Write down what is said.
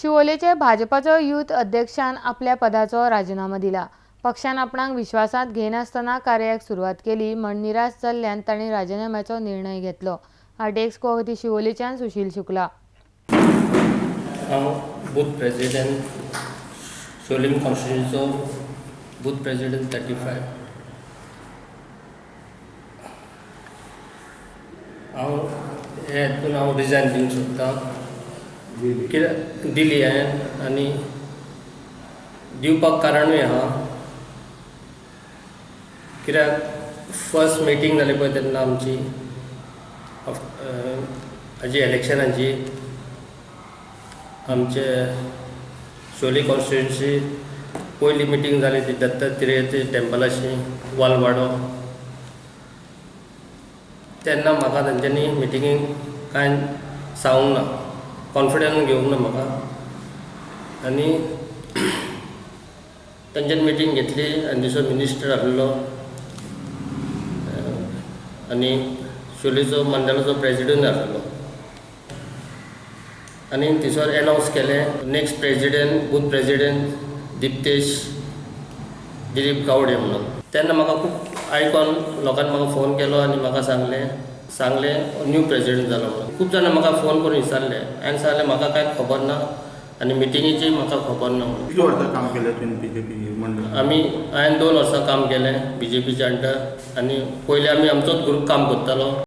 शिवोलेचे भाजपाचो youth अध्यक्षान आपल्या पदाचो राजीनामा दिला। पक्षान आपणाक विश्वासात घेनासतना कार्याक सुरवात केली म्हण निराश जाल्ल्यान तांणी राजीनाम्याचो निर्णय घेतलो। आरटीएक्स कोहती शिवोलेच्यान सुशील शुक्ला। हांव बूथ प्रेसिडेंट शोलीम कॉन्स्टिट्युएन्सीचो बूथ प्रेसिडेंट 35। हांव रिजायन दिवंक सोदतां कित्याक दिली हांवें आनी दिवपाक कारणूय आहा। कित्याक फर्स्ट मिटींग जाली पळय तेन्ना आमची हाजी इलेक्शनाची आमचे शोली कॉन्स्टिट्युएन्सी पयली मिटींग जाली ती दत्तात्रेयाची टेंपलाची वालवाडो। तेन्ना म्हाका तांच्यांनी मिटिंगेक कांय सांगूंक ना, कॉन्फिडन्स घेवंक ना म्हाका। आनी तांच्यान मिटींग घेतली आनी दिसो मिनिस्टर आहलो आनी शोलीचो मंडळाचो प्रेसिडेंट आहलो आनी थिसर एनावन्स केलें next president booth president Diptesh Dilip Gawade म्हणून। तेन्ना म्हाका खूब आयकून लोकांनी म्हाका फोन केलो आनी म्हाका सांगलें न्यू प्रेसिडेंट जालो म्हणून। खूब जाणां म्हाका फोन करून विचारले, हांवें सांगलें म्हाका कांय खबर ना आनी मिटिंगेची म्हाका खबर ना म्हणून। कितलीं वर्सां काम केलें तुवें बीजेपी मंडळ? हांवें 2 वर्सां काम केलें बीजेपीच्या अंडर आनी पयलीं आमी आमचोच ग्रूप काम करतालो।